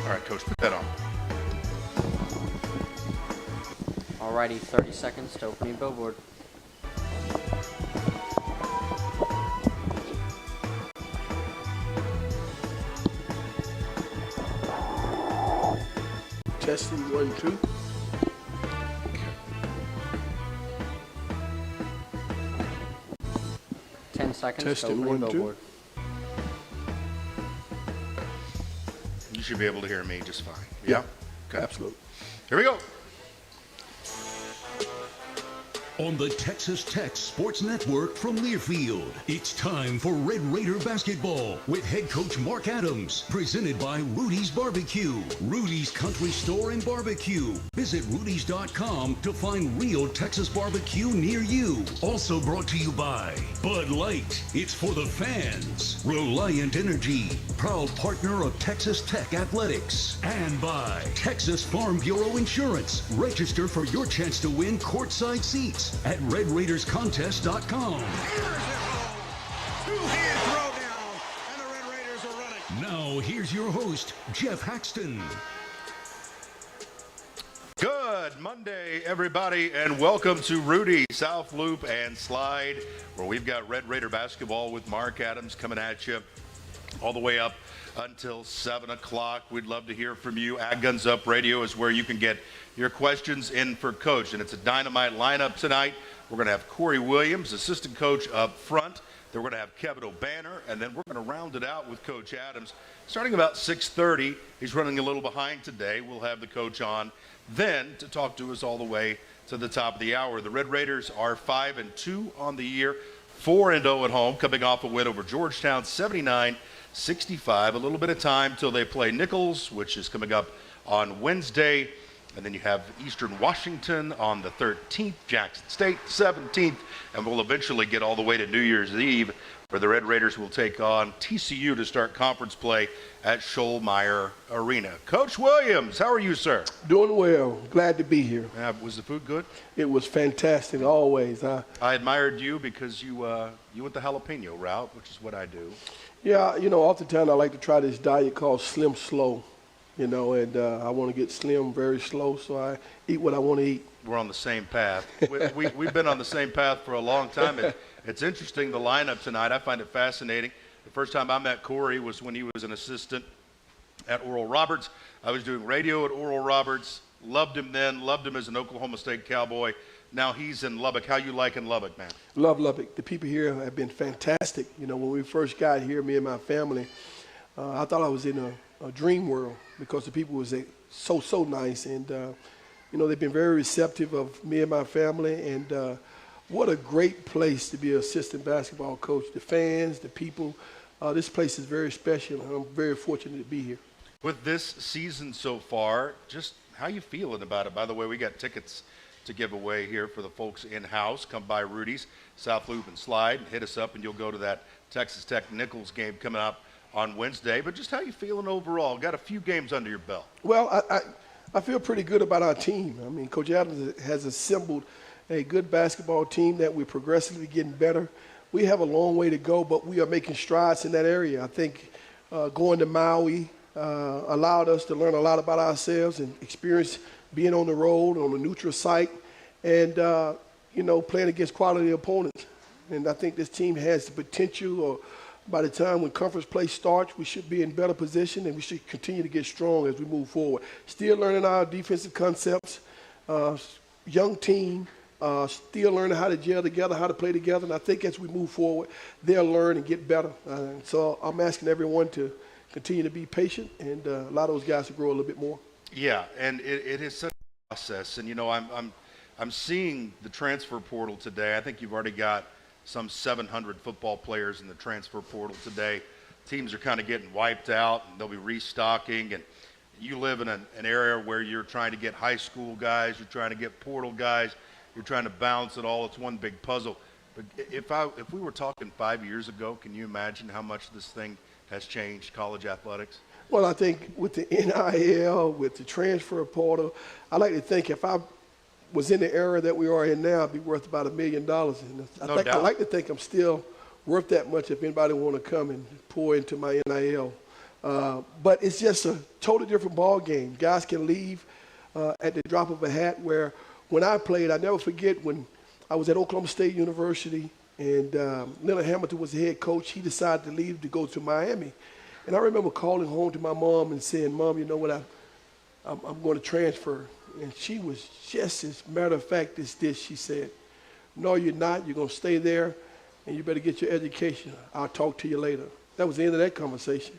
All right, Coach, put that on. Alrighty, 30 seconds to opening billboard. Testing 1, 2. 10 seconds Testing, to opening 1, 2. billboard. You should be able to hear me just fine. Yeah? Okay. Absolutely. Here we go. On the Texas Tech Sports Network from Learfield, it's time for Red Raider basketball with head coach Mark Adams. Presented by Rudy's Barbecue, Rudy's Country Store and Barbecue. Visit rudys.com to find real Texas barbecue near you. Also brought to you by Bud Light. It's for the fans. Reliant Energy, proud partner of Texas Tech Athletics. And by Texas Farm Bureau Insurance. Register for your chance to win courtside seats at RedRaidersContest.com. Two-hand throwdown, and the Red Raiders are running. Now, here's your host, Jeff Haxton. Good Monday, everybody, and welcome to Rudy, South Loop, and Slide, where we've got Red Raider basketball with Mark Adams coming at you all the way up until 7 o'clock. We'd love to hear from you. Ag Guns Up Radio is where you can get your questions in for Coach, and it's a dynamite lineup tonight. We're going to have Corey Williams, assistant coach, up front. Then we're going to have Kevin O'Banner, and then we're going to round it out with Coach Adams. Starting about 6:30, he's running a little behind today. We'll have the coach on then to talk to us all the way to the top of the hour. The Red Raiders are 5-2 on the year, 4-0 at home, coming off a win over Georgetown, 79-65. A little bit of time till they play Nichols, which is coming up on Wednesday. And then you have Eastern Washington on the 13th, Jackson State 17th, and we'll eventually get all the way to New Year's Eve, where the Red Raiders will take on TCU to start conference play at Schollmeyer Arena. Coach Williams, how are you, sir? Doing well. Glad to be here. Was the food good? It was fantastic, always. I admired you because you went the jalapeno route, which is what I do. Yeah, oftentimes I like to try this diet called Slim Slow, and I want to get slim very slow, so I eat what I want to eat. We're on the same path. We've been on the same path for a long time. It's interesting, the lineup tonight. I find it fascinating. The first time I met Corey was when he was an assistant at Oral Roberts. I was doing radio at Oral Roberts. Loved him then. Loved him as an Oklahoma State Cowboy. Now he's in Lubbock. How you liking Lubbock, man? Love Lubbock. The people here have been fantastic. When we first got here, me and my family, I thought I was in a dream world because the people was so nice. And, they've been very receptive of me and my family. And what a great place to be an assistant basketball coach. The fans, the people, this place is very special. I'm very fortunate to be here. With this season so far, just how you feeling about it? By the way, we got tickets to give away here for the folks in-house. Come by Rudy's, South Loop and Slide, and hit us up, and you'll go to that Texas Tech Nichols game coming up on Wednesday. But just how you feeling overall? Got a few games under your belt. Well, I feel pretty good about our team. I mean, Coach Adams has assembled a good basketball team that we're progressively getting better. We have a long way to go, but we are making strides in that area. I think going to Maui allowed us to learn a lot about ourselves and experience being on the road, on a neutral site, and, playing against quality opponents. And I think this team has the potential, or by the time when conference play starts, we should be in better position, and we should continue to get strong as we move forward. Still learning our defensive concepts, young team, still learning how to gel together, how to play together. And I think as we move forward, they'll learn and get better. So I'm asking everyone to continue to be patient, and a lot of those guys to grow a little bit more. Yeah, and it is such a process. And, I'm seeing the transfer portal today. I think you've already got some 700 football players in the transfer portal today. Teams are kind of getting wiped out, and they'll be restocking. And you live in an area where you're trying to get high school guys, you're trying to get portal guys, you're trying to balance it all. It's one big puzzle. But if we were talking 5 years ago, can you imagine how much this thing has changed college athletics? Well, I think with the NIL, with the transfer portal, I like to think if I was in the era that we are in now, I'd be worth about $1 million. And I like to think I'm still worth that much if anybody want to come and pour into my NIL But it's just a totally different ball game. Guys can leave at the drop of a hat. Where when I played, I never forget when I was at Oklahoma State University and Leonard Hamilton was the head coach. He decided to leave to go to Miami. And I remember calling home to my mom and saying, "Mom, you know what, I'm going to transfer." And she was just as matter of fact as this. She said, "No, you're not. You're going to stay there, and you better get your education. I'll talk to you later." That was the end of that conversation.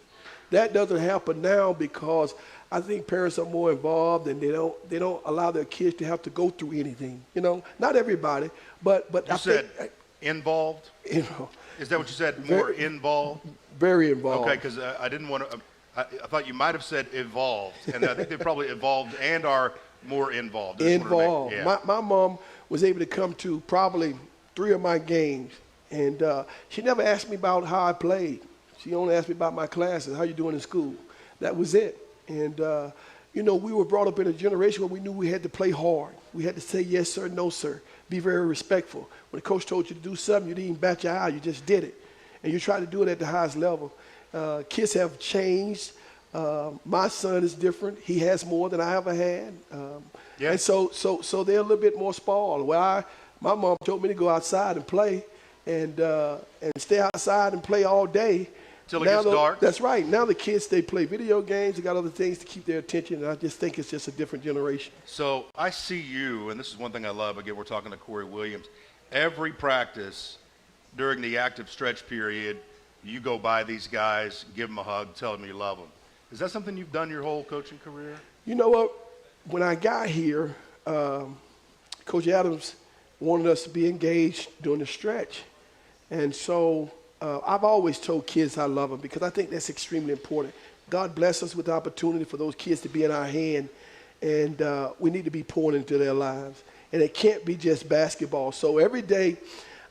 That doesn't happen now because I think parents are more involved and they don't allow their kids to have to go through anything. You know, not everybody, but You I said think, involved? you know, Is that what you said? More involved? very involved. Okay, because I didn't want to. I thought you might have said evolved, and I think they probably evolved and are more involved. I just wanted to make- Involved. yeah. My mom was able to come to probably 3 of my games, and she never asked me about how I played. She only asked me about my classes, how you doing in school. That was it. And, you know, we were brought up in a generation where we knew we had to play hard. We had to say yes, sir, no, sir. Be very respectful. When the coach told you to do something, you didn't even bat your eye. You just did it. And you tried to do it at the highest level. Kids have changed. My son is different. He has more than I ever had. Yeah. And so they're a little bit more spoiled. My mom told me to go outside and play and stay outside and play all day. Till it gets dark. That's right. Now the kids, they play video games. They got other things to keep their attention. And I just think it's just a different generation. So I see you, and this is one thing I love. Again, we're talking to Corey Williams. Every practice during the active stretch period, you go by these guys, give them a hug, tell them you love them. Is that something you've done your whole coaching career? You know what? When I got here, Coach Adams wanted us to be engaged during the stretch. And so I've always told kids I love them because I think that's extremely important. God bless us with the opportunity for those kids to be in our hand, and we need to be pouring into their lives. And it can't be just basketball. So every day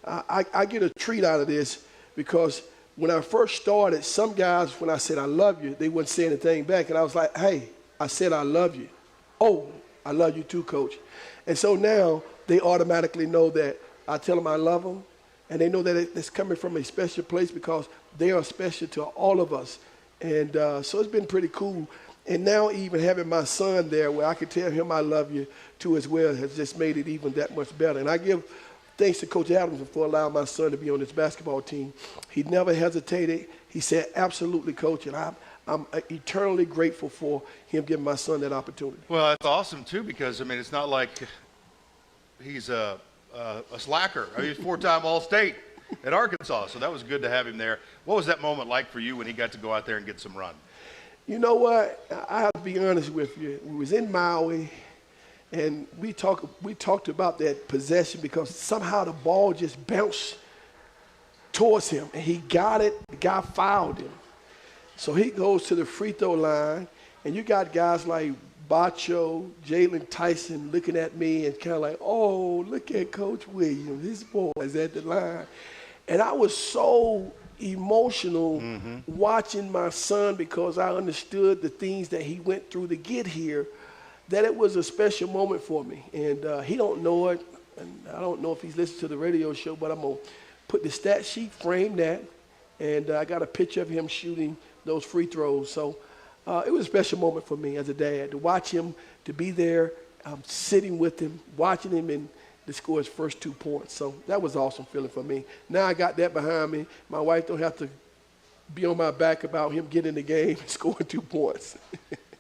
I get a treat out of this because when I first started, some guys, when I said I love you, they wouldn't say anything back. And I was like, "Hey, I said I love you." "Oh, I love you too, Coach." And so now they automatically know that I tell them I love them. And they know that it's coming from a special place because they are special to all of us. And so it's been pretty cool. And now even having my son there where I can tell him I love you too as well has just made it even that much better. And I give thanks to Coach Adams for allowing my son to be on this basketball team. He never hesitated. He said, "Absolutely, Coach." And I'm eternally grateful for him giving my son that opportunity. Well, that's awesome, too, because, I mean, it's not like he's a slacker. I mean, he's 4-time All-State at Arkansas, so that was good to have him there. What was that moment like for you when he got to go out there and get some run? You know what? I have to be honest with you. We was in Maui, and we talked about that possession because somehow the ball just bounced towards him, and he got it. The guy fouled him. So he goes to the free throw line, and you got guys like Bacho, Jalen Tyson looking at me and kind of like, "Oh, look at Coach Williams. His boy's at the line." And I was so emotional watching my son because I understood the things that he went through to get here, that it was a special moment for me. And he don't know it, and I don't know if he's listened to the radio show, but I'm going to put the stat sheet, frame that, and I got a picture of him shooting those free throws. So it was a special moment for me as a dad to watch him, to be there, sitting with him, watching him, and to score his first 2 points. So that was an awesome feeling for me. Now I got that behind me. My wife don't have to be on my back about him getting in the game and scoring 2 points.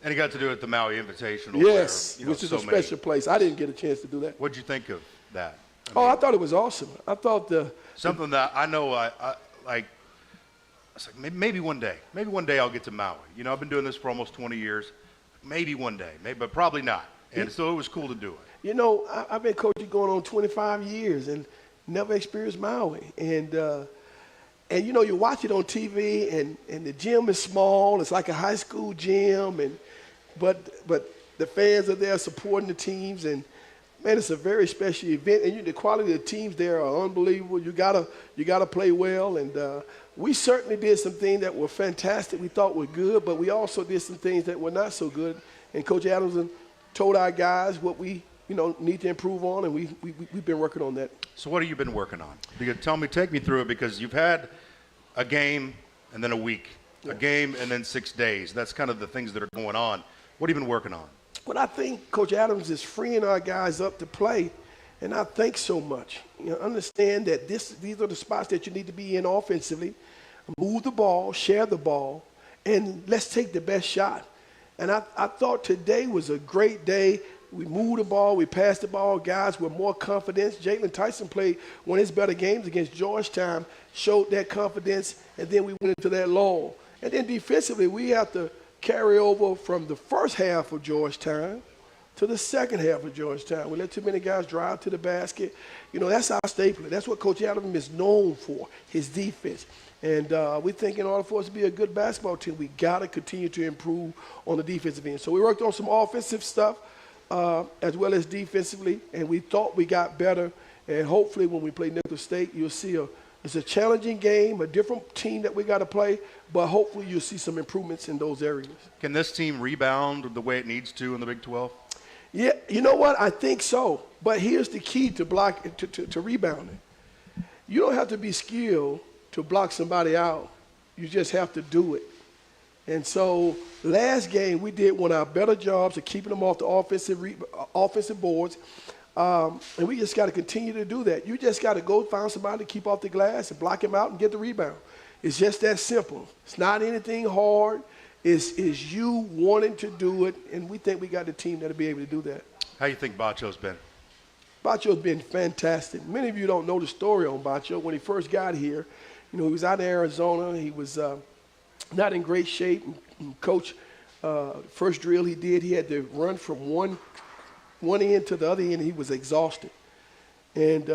And he got to do it at the Maui Invitational. Yes, where, you know, which is so a special place. I didn't get a chance to do that. What'd you think of that? I thought it was awesome. I thought Something that I know I like. It's like maybe one day I'll get to Maui. You know, I've been doing this for almost 20 years. Maybe one day, but probably not. And so it was cool to do it. You know, I've been coaching going on 25 years and never experienced Maui. And you know, you watch it on TV, and the gym is small. It's like a high school gym, but the fans are there supporting the teams, and man, it's a very special event. And the quality of the teams there are unbelievable. You gotta play well, and we certainly did some things that were fantastic. We thought were good, but we also did some things that were not so good. And Coach Adams told our guys what we need to improve on, and we've been working on that. So what have you been working on? Take me through it, because you've had a game and then a week, a game and then 6 days. That's kind of the things that are going on. What have you been working on? But I think Coach Adams is freeing our guys up to play, and I think so much. Understand that these are the spots that you need to be in offensively. Move the ball, share the ball, and let's take the best shot. And I thought today was a great day. We moved the ball, we passed the ball, guys with more confidence. Jalen Tyson played one of his better games against Georgetown, showed that confidence, and then we went into that lull. And then defensively, we have to carry over from the first half of Georgetown to the second half of Georgetown. We let too many guys drive to the basket. That's our staple. That's what Coach Adams is known for, his defense. And we think in order for us to be a good basketball team, we got to continue to improve on the defensive end. So we worked on some offensive stuff as well as defensively, and we thought we got better. And hopefully when we play Nicholls State, you'll see it's a challenging game, a different team that we got to play, but hopefully you'll see some improvements in those areas. Can this team rebound the way it needs to in the Big 12? Yeah, you know what? I think so. But here's the key to rebounding. You don't have to be skilled to block somebody out. You just have to do it. And so last game we did one of our better jobs of keeping them off the offensive boards. And we just got to continue to do that. You just got to go find somebody to keep off the glass and block him out and get the rebound. It's just that simple. It's not anything hard. It's you wanting to do it, and we think we got the team that'll be able to do that. How do you think Bacho's been? Bacho's been fantastic. Many of you don't know the story on Bacho. When he first got here, he was out in Arizona. He was not in great shape. And Coach, first drill he did, he had to run from one end to the other end. He was exhausted. And,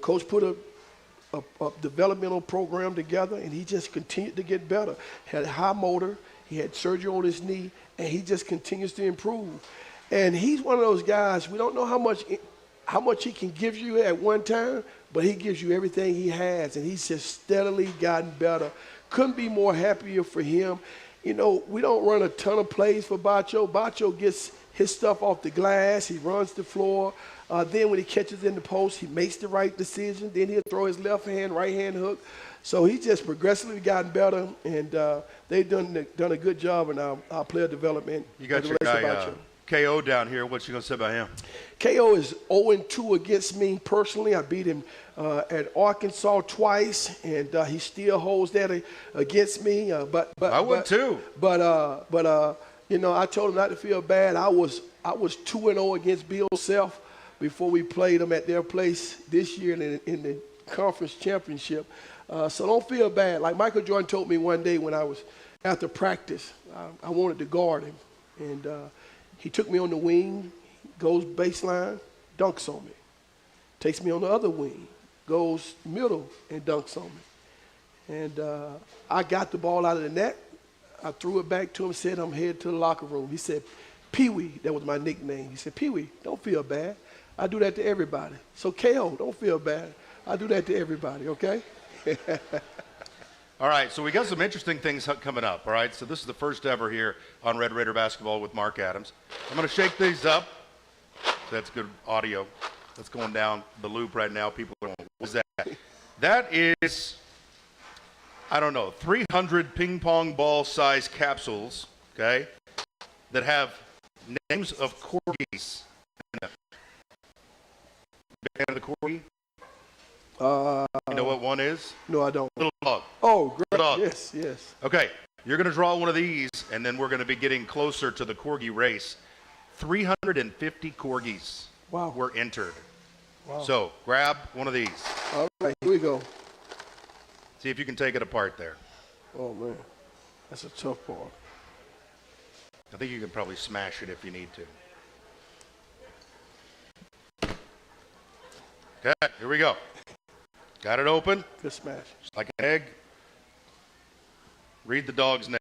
Coach put a developmental program together, and he just continued to get better. Had high motor. He had surgery on his knee, and he just continues to improve. And he's one of those guys, we don't know how much he can give you at one time, but he gives you everything he has, and he's just steadily gotten better. Couldn't be more happier for him. We don't run a ton of plays for Bacho. Bacho gets his stuff off the glass. He runs the floor. Then when he catches in the post, he makes the right decision. Then he'll throw his left hand, right hand hook. So he's just progressively gotten better, and they've done a good job in our player development. You got your guy KO down here. What's you going to say about him? KO is 0-2 against me personally. I beat him at Arkansas twice, and he still holds that against me. But I would too. But I told him not to feel bad. I was 2-0 against Bill Self before we played them at their place this year in the conference championship. So don't feel bad. Like Michael Jordan told me one day when I was after practice, I wanted to guard him, and he took me on the wing, goes baseline, dunks on me. Takes me on the other wing, goes middle and dunks on me. And I got the ball out of the net. I threw it back to him, said I'm headed to the locker room. He said, Pee-wee, that was my nickname. He said, Pee-wee, don't feel bad. I do that to everybody. So KO, don't feel bad. I do that to everybody, okay? All right, so we got some interesting things coming up, all right? So this is the first ever here on Red Raider Basketball with Mark Adams. I'm going to shake these up. That's good audio. That's going down the loop right now. People are going, what is that? That is, I don't know, 300 ping pong ball size capsules, okay, that have names of corgis. Band of the corgi? You know what one is? No, I don't. Little dog. Oh, great. Little dog. Yes. Okay, you're going to draw one of these, and then we're going to be getting closer to the corgi race. 350 corgis were entered. Wow. So grab one of these. All right, here we go. See if you can take it apart there. Oh, man. That's a tough part. I think you can probably smash it if you need to. Okay, here we go. Got it open. Good smash. Just like an egg. Read the dog's name.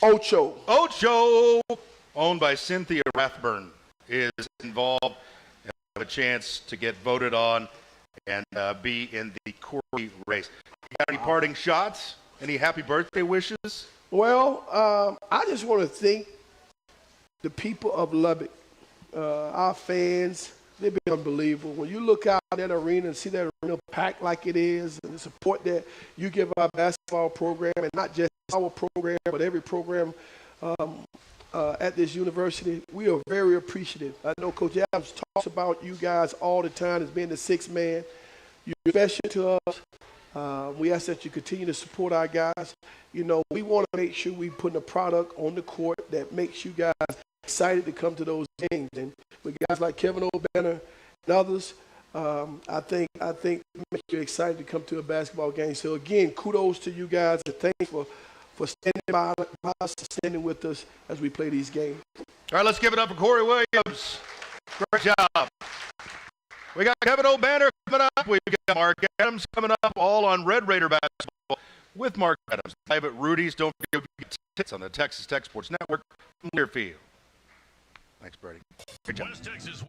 Ocho. Ocho, owned by Cynthia Rathburn, is involved and have a chance to get voted on and be in the corgi race. You got any parting shots? Any happy birthday wishes? Well, I just want to thank the people of Lubbock, our fans, they've been unbelievable. When you look out at that arena and see that arena packed like it is, and the support that you give our basketball program, and not just our program, but every program at this university, we are very appreciative. I know Coach Adams talks about you guys all the time as being the sixth man. You're special to us. We ask that you continue to support our guys. You know, we want to make sure we put a product on the court that makes you guys excited to come to those games. And with guys like Kevin O'Banner and others, I think make you excited to come to a basketball game. So again, kudos to you guys, and thanks for standing by us, standing with us as we play these games. All right, let's give it up for Corey Williams. Great job. We got Kevin O'Banner coming up. We've got Mark Adams coming up, all on Red Raider basketball with Mark Adams. Live at Rudy's. Don't forget to get tickets on the Texas Tech Sports Network from Learfield. Thanks, Brady. Good job. West Texas.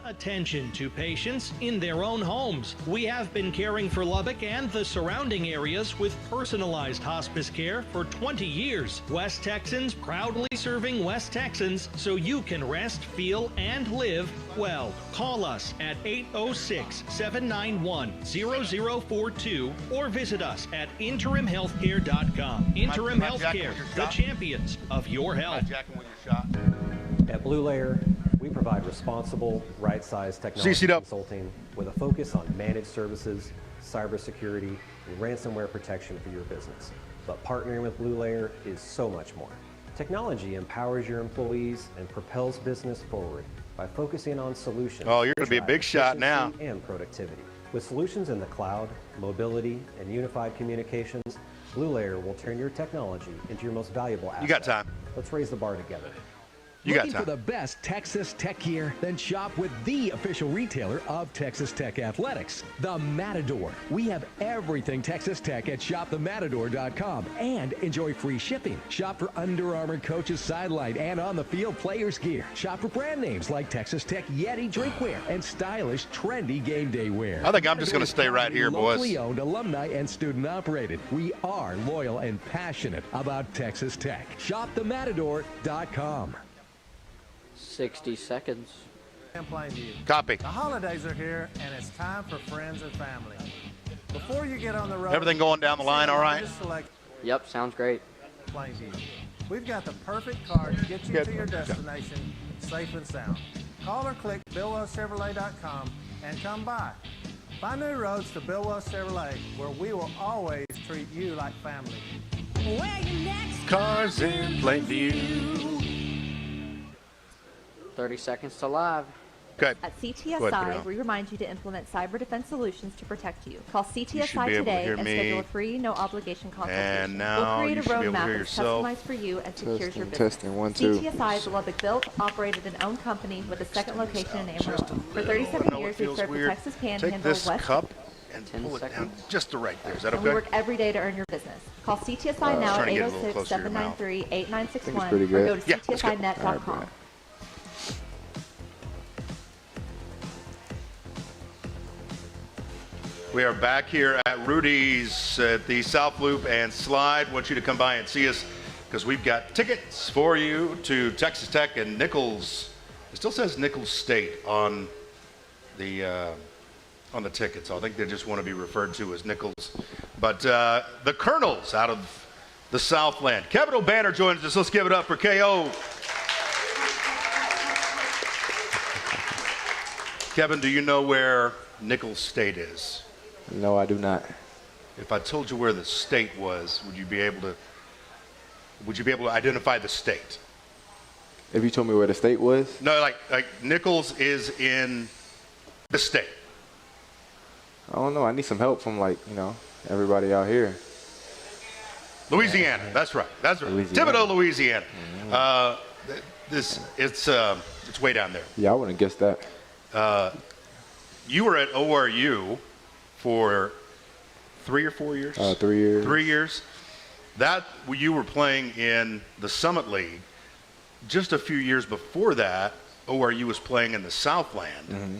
Attention to patients in their own homes. We have been caring for Lubbock and the surrounding areas with personalized hospice care for 20 years. West Texans proudly serving West Texans so you can rest, feel, and live well. Call us at 806-791-0042 or visit us at interimhealthcare.com. Interim Healthcare, the champions of your health. At Blue Layer, we provide responsible, right-sized technology consulting with a focus on managed services, cybersecurity, and ransomware protection for your business. But partnering with Blue Layer is so much more. Technology empowers your employees and propels business forward by focusing on solutions. Oh, you're going to be a big shot now. And productivity. With solutions in the cloud, mobility, and unified communications, Blue Layer will turn your technology into your most valuable asset. You got time. Let's raise the bar together. You got Looking time. for the best Texas Tech gear? Then shop with the official retailer of Texas Tech Athletics, the Matador. We have everything Texas Tech at shopthematador.com and enjoy free shipping. Shop for Under Armour coaches sideline and on the field players gear. Shop for brand names like Texas Tech Yeti drinkware and stylish, trendy game day wear. I think I'm just going to stay right here, boys. Locally owned, alumni, and student operated. We are loyal and passionate about Texas Tech. Shopthematador.com. 60 seconds. Copy. The holidays are here, and it's time for friends and family. Before you get on the road, Everything going down the line all right? Yep, sounds great. Plainview. We've got the perfect car to get you to your destination safe and sound. Call or click BillwellChevrolet.com and come by. Find new roads to Bill Wells Chevrolet, where we will always treat you like family. Where your next Cars in Plainview. 30 seconds to live. Okay. At Go ahead, CTSI, Bruno. we remind you to implement cyber defense solutions to protect you. Call should CTSI be able to today hear and me. schedule a free, no obligation consultation. And now we'll create you a should be able to roadmap hear that's yourself. customized for you and secures your business. Testing, 1, 2. CTSI is a Lubbock-built, operated, and owned company with a second location in Amarillo. Just a For little. 37 I know it years, we've feels served the weird. Texas Take Panhandle, this West cup and 10 pull it down seconds. just to right there. Is that and we okay? work every day to earn your business. Call CTSI now trying at to get a little closer to your mouth. 806-793-8961 pretty or go good. to Yeah, let's go. ctsinet.com. We are back here at Rudy's at the South Loop and Slide. Want you to come by and see us because we've got tickets for you to Texas Tech and Nichols. It still says Nichols State on the tickets. I think they just want to be referred to as Nichols. But the Colonels out of the Southland. Kevin O'Banner joins us. Let's give it up for KO. Kevin, do you know where Nichols State is? No, I do not. If I told you where the state was, would you be able to identify the state? If you told me where the state was? No, like Nichols is in the state. I don't know. I need some help from everybody out here. Louisiana. That's right. Louisiana. Thibodaux, Louisiana. It's way down there. Yeah, I wouldn't guess that. You were at ORU for 3 or 4 years? 3 years. 3 years. That you were playing in the Summit League. Just a few years before that, ORU was playing in the Southland. Mm-hmm.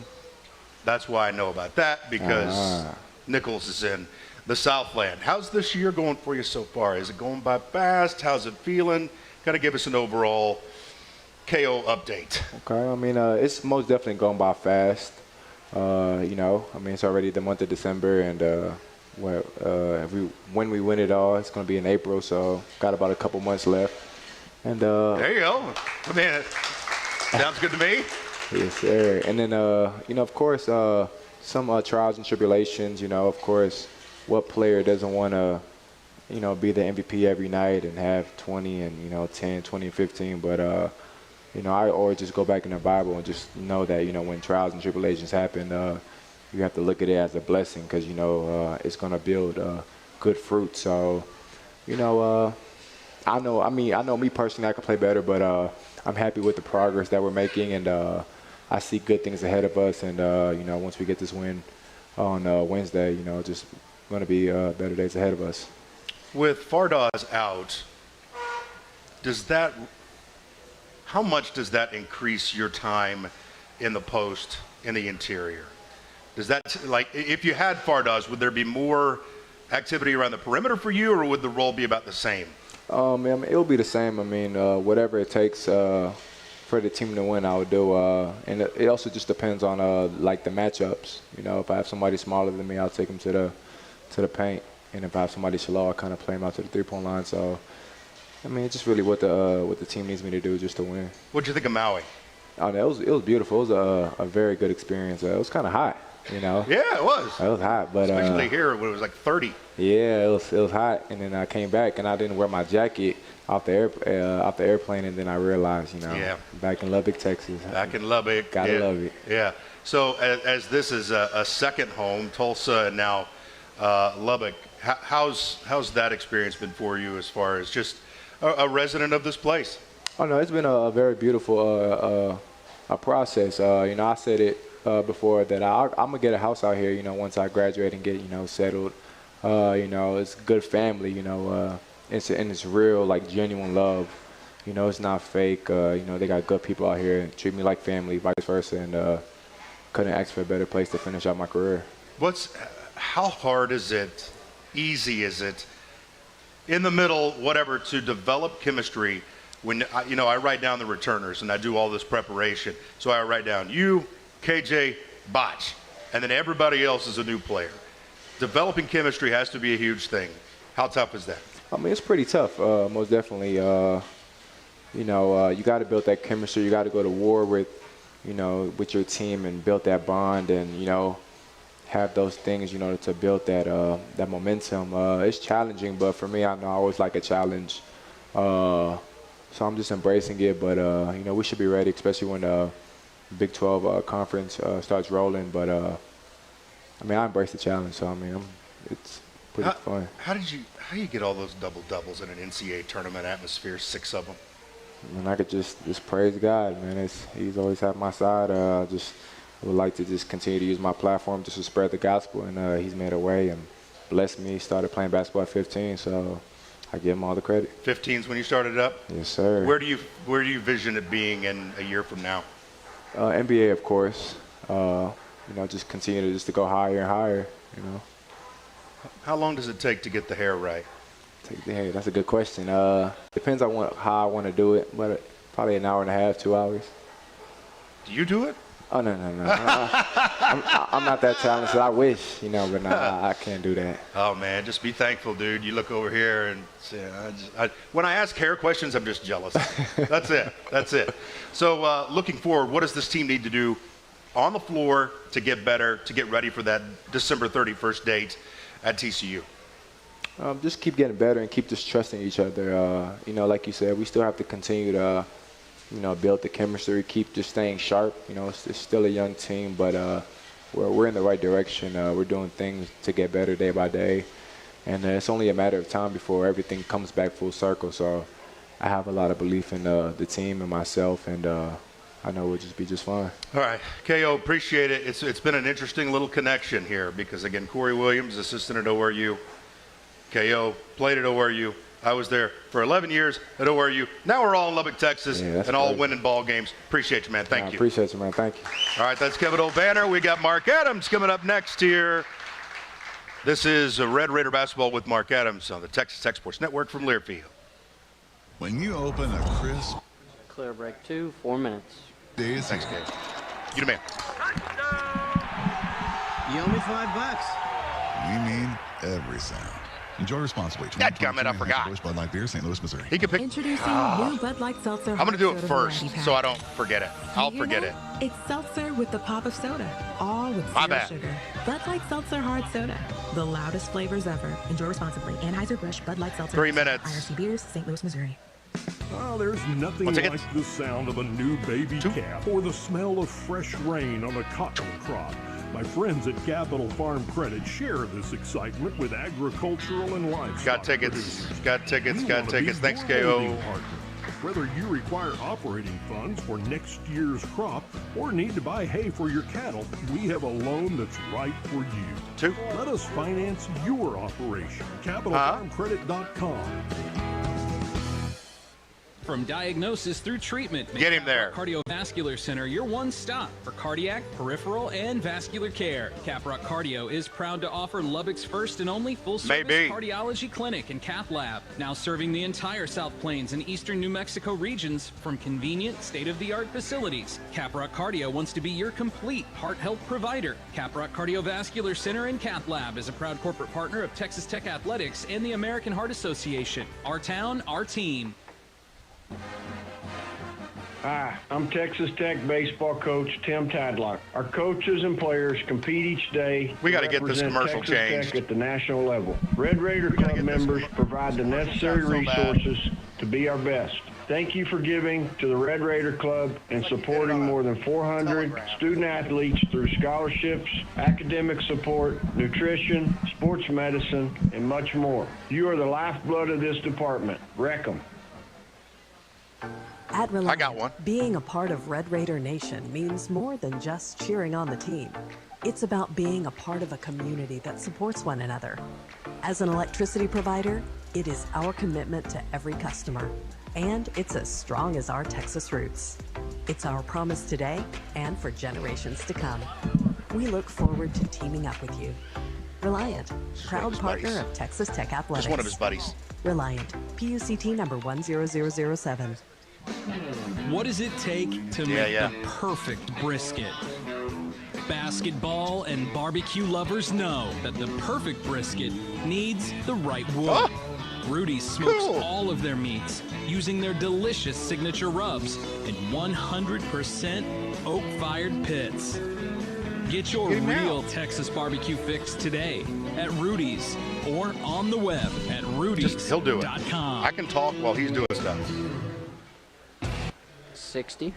That's why I know about that, because Nichols is in the Southland. How's this year going for you so far? Is it going by fast? How's it feeling? Kind of give us an overall KO update. Okay, I mean, it's most definitely going by fast. It's already the month of December, and when we win it all, it's going to be in April, so got about a couple months left. And there you go. I mean, sounds good to me. Yes, sir. And then, of course, some trials and tribulations. Of course, what player doesn't want to, be the MVP every night and have 20 and 10, 20 and 15, but I always just go back in the Bible and just know that, when trials and tribulations happen, you have to look at it as a blessing because, it's going to build good fruit. So, I know me personally, I could play better, but I'm happy with the progress that we're making, and I see good things ahead of us. And, once we get this win on Wednesday, just going to be better days ahead of us. With Fardaws out, how much does that increase your time in the post, in the interior? Does that, if you had Fardaws, would there be more activity around the perimeter for you, or would the role be about the same? It'll be the same. Whatever it takes for the team to win, I would do. And it also just depends on the matchups. If I have somebody smaller than me, I'll take them to the paint, and if I have somebody slow, I'll kind of play them out to the three-point line. So. It's just really what the team needs me to do just to win. What'd you think of Maui? Oh, it was beautiful. It was a very good experience. It was kind of hot, Yeah, it was. It was hot, but especially here when it was like 30. Yeah, it was hot, and then I came back and I didn't wear my jacket off the airplane, and then I realized, back in Lubbock, Texas. Back in Lubbock. Gotta love it. Yeah. So as this is a second home, Tulsa and now Lubbock, how's that experience been for you as far as just a resident of this place? Oh no, it's been a very beautiful process. I said it before that I'm gonna get a house out here. Once I graduate and get settled. It's good family. It's real, genuine love. It's not fake. They got good people out here and treat me like family, vice versa, and couldn't ask for a better place to finish out my career. How hard is it? Easy is it? In the middle, whatever, to develop chemistry when, I write down the returners and I do all this preparation. So I write down you, KJ, Botch, and then everybody else is a new player. Developing chemistry has to be a huge thing. How tough is that? It's pretty tough, most definitely. You got to build that chemistry. You got to go to war with your team and build that bond and, have those things, to build that momentum. It's challenging, but for me, I know I always like a challenge. So I'm just embracing it, but, we should be ready, especially when the Big 12 conference starts rolling. But, I embrace the challenge, so, it's pretty fun. How do you get all those double-doubles in an NCAA tournament atmosphere, 6 of them? I could just praise God, man. He's always had my side. I would like to just continue to use my platform just to spread the gospel, and he's made a way and blessed me. Started playing basketball at 15, so I give him all the credit. 15's when you started up? Yes, sir. Where do you vision it being in a year from now? NBA, of course. Just continue to go higher and higher. You know. How long does it take to get the hair right? Hey, that's a good question. Depends on how I want to do it, but probably an hour and a half, 2 hours. Do you do it? Oh, no. I'm not that talented. I wish, but no, I can't do that. Oh, man, just be thankful, dude. You look over here and say, when I ask hair questions, I'm just jealous. That's it. So looking forward, what does this team need to do on the floor to get better, to get ready for that December 31st date at TCU? Just keep getting better and keep just trusting each other. Like you said, we still have to continue to, build the chemistry, keep just staying sharp. It's still a young team, but we're in the right direction. We're doing things to get better day by day, and it's only a matter of time before everything comes back full circle. So I have a lot of belief in the team and myself, and I know we'll just be just fine. All right, KO, appreciate it. It's been an interesting little connection here because, again, Corey Williams, assistant at ORU. KO played at ORU. I was there for 11 years at ORU. Now we're all in Lubbock, Texas, and all winning ball games. Appreciate you, man. Thank you. Appreciate you, man. Thank you. All right, that's Kevin O'Banner. We got Mark Adams coming up next here. This is Red Raider basketball with Mark Adams on the Texas Tech Sports Network from Learfield. When you open a crisp. Clear break 2, 4 minutes. Days. Thanks, Dave. You the man. You owe me $5. We mean every sound. Enjoy responsibly. That comment, I forgot. Bud Light Beer, St. Louis, Missouri. He can pick. Introducing new Bud Light Seltzer. I'm going to do it first so I don't forget it. I'll forget it. It's seltzer with the pop of soda, all with zero sugar. Bud Light Seltzer Hard Soda, the loudest flavors ever. Enjoy responsibly. Anheuser-Busch Bud Light Seltzer. 3 minutes. IRC Beers, St. Louis, Missouri. Well, there's nothing like the sound of a new baby calf or the smell of fresh rain on a cotton crop. My friends at Capital Farm Credit share this excitement with agricultural and livestock. Got tickets. Thanks, KO. Whether you require operating funds for next year's crop or need to buy hay for your cattle, we have a loan that's right for you. Let us finance your operation. CapitalFarmCredit.com. From diagnosis through treatment, get him there. Cardiovascular Center, your one stop for cardiac, peripheral, and vascular care. Caprock Cardio is proud to offer Lubbock's first and only full-service cardiology clinic and cath lab, now serving the entire South Plains and eastern New Mexico regions from convenient, state-of-the-art facilities. Caprock Cardio wants to be your complete heart health provider. Caprock Cardiovascular Center and Cath Lab is a proud corporate partner of Texas Tech Athletics and the American Heart Association. Our town, our team. Hi, I'm Texas Tech baseball coach Tim Tadlock. Our coaches and players compete each day. We got to get this commercial Texas changed. Tech at the national level. Red Raider Club members provide the necessary resources to be our best. Thank you for giving to the Red Raider Club and supporting more than 400 student athletes through scholarships, academic support, nutrition, sports medicine, and much more. You are the lifeblood of this department. Wreck 'em. At Reliant, I got one. Being a part of Red Raider Nation means more than just cheering on the team. It's about being a part of a community that supports one another. As an electricity provider, it is our commitment to every customer, and it's as strong as our Texas roots. It's our promise today and for generations to come. We look forward to teaming up with you. Reliant, proud partner of Texas Tech Athletics. Just one of his buddies. Reliant, PUCT number 10007. What does it take to make the perfect brisket? Basketball and barbecue lovers know that the perfect brisket needs the right wood. Rudy's smokes all of their meats using their delicious signature rubs in 100% oak-fired pits. Get your real Texas barbecue fix today at Rudy's or on the web at rudys.com. He'll do it. I can talk while he's doing stuff. 60.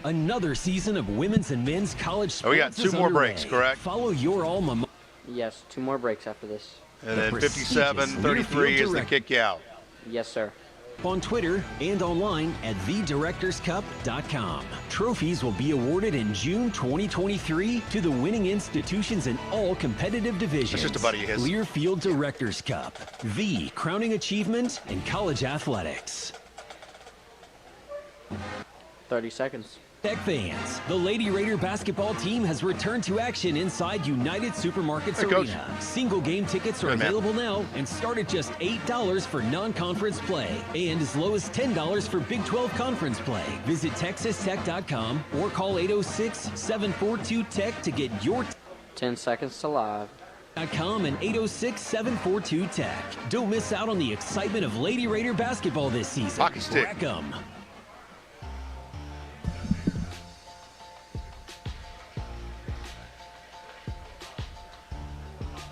Another season of women's and men's college sports. We got 2 more breaks, correct? Follow your alma mater. Yes, 2 more breaks after this. And then 57-33 is the kick out. Yes, sir. On Twitter and online at thedirectorscup.com. Trophies will be awarded in June 2023 to the winning institutions in all competitive divisions. That's just a buddy of his. Learfield Directors Cup, the crowning achievement in college athletics. 30 seconds. Tech fans, the Lady Raider basketball team has returned to action inside United Supermarkets Arena. Single game tickets are available now and start at just $8 for non-conference play and as low as $10 for Big 12 conference play. Visit TexasTech.com or call 806-742-TECH to get your 10 seconds to live. .com and 806-742-TECH. Don't miss out on the excitement of Lady Raider basketball this season. Hockey stick. Rack 'em.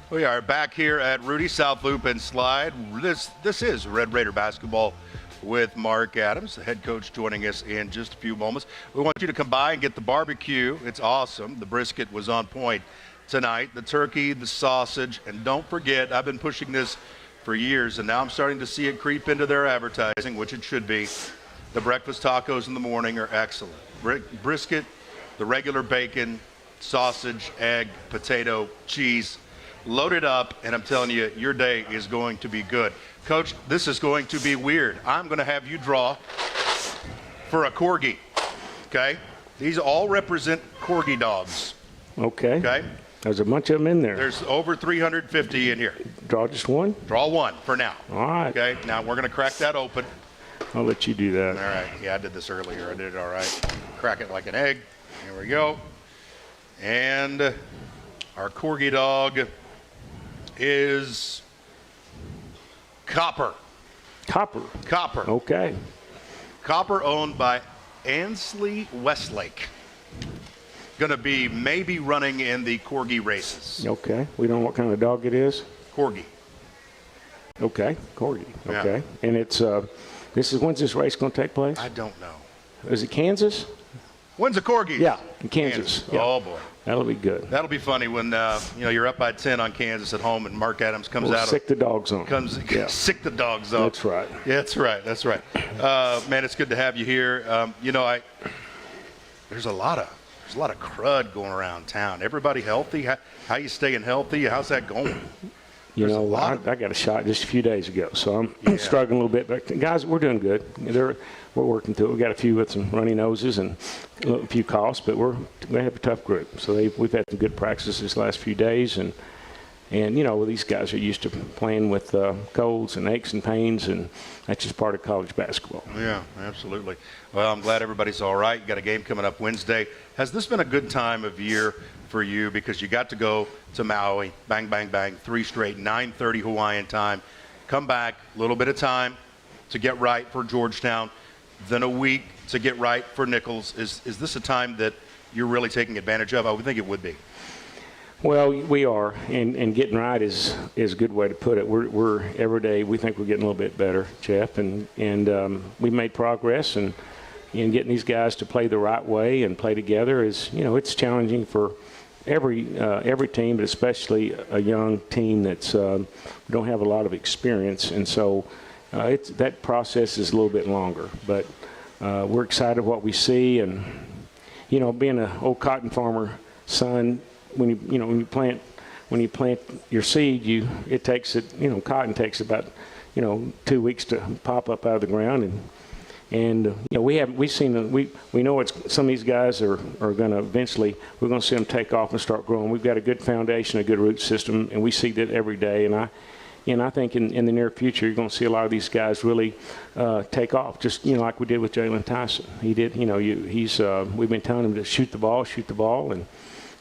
We are back here at Rudy South Loop and Slide. This is Red Raider basketball with Mark Adams, the head coach, joining us in just a few moments. We want you to come by and get the barbecue. It's awesome. The brisket was on point tonight. The turkey, the sausage, and don't forget, I've been pushing this for years, and now I'm starting to see it creep into their advertising, which it should be. The breakfast tacos in the morning are excellent. Brisket, the regular bacon, sausage, egg, potato, cheese, loaded up, and I'm telling you, your day is going to be good. Coach, this is going to be weird. I'm going to have you draw for a Corgi, okay? These all represent Corgi dogs. Okay. Okay? There's a bunch of them in there. There's over 350 in here. Draw just one? Draw one for now. All right. Okay, now we're going to crack that open. I'll let you do that. All right. Yeah, I did this earlier. I did it all right. Crack it like an egg. Here we go. And our Corgi dog is Copper. Copper. Copper. Okay. Copper, owned by Ansley Westlake. Going to be maybe running in the Corgi races. Okay. We don't know what kind of dog it is? Corgi. Okay. Corgi. Yeah. Okay. And it's when's this race going to take place? I don't know. Is it Kansas? When's the Corgi? Yeah, in Kansas. Yeah. Oh boy. That'll be good. That'll be funny when you're up by 10 on Kansas at home and Mark Adams comes We'll out. sick the dogs on. Sick the dogs on. That's right. Yeah, that's right. That's right. Man, it's good to have you here. There's a lot of crud going around town. Everybody healthy? How you staying healthy? How's that going? I got a shot just a few days ago, so I'm struggling a little bit. But guys, we're doing good. We're working through it. We got a few with some runny noses and a few coughs, but we have a tough group. So we've had some good practices this last few days, and these guys are used to playing with colds and aches and pains, and that's just part of college basketball. Yeah, absolutely. Well, I'm glad everybody's all right. You got a game coming up Wednesday. Has this been a good time of year for you, because you got to go to Maui, bang, bang, bang, 3 straight, 9:30 Hawaiian time, come back, a little bit of time to get right for Georgetown, then a week to get right for Nichols. Is this a time that you're really taking advantage of? I would think it would be. Well, we are, and getting right is a good way to put it. We're every day we think we're getting a little bit better, Jeff, and we made progress, and getting these guys to play the right way and play together is, it's challenging for every team, but especially a young team that's don't have a lot of experience, and so that process is a little bit longer. But we're excited what we see, and being an old cotton farmer son, when you plant your seed, cotton takes about 2 weeks to pop up out of the ground, and we know some of these guys are going to eventually, we're going to see them take off and start growing. We've got a good foundation, a good root system, and we see that every day. And I think in the near future, you're going to see a lot of these guys really take off, just like we did with Jalen Tyson. He did. We've been telling him to shoot the ball, and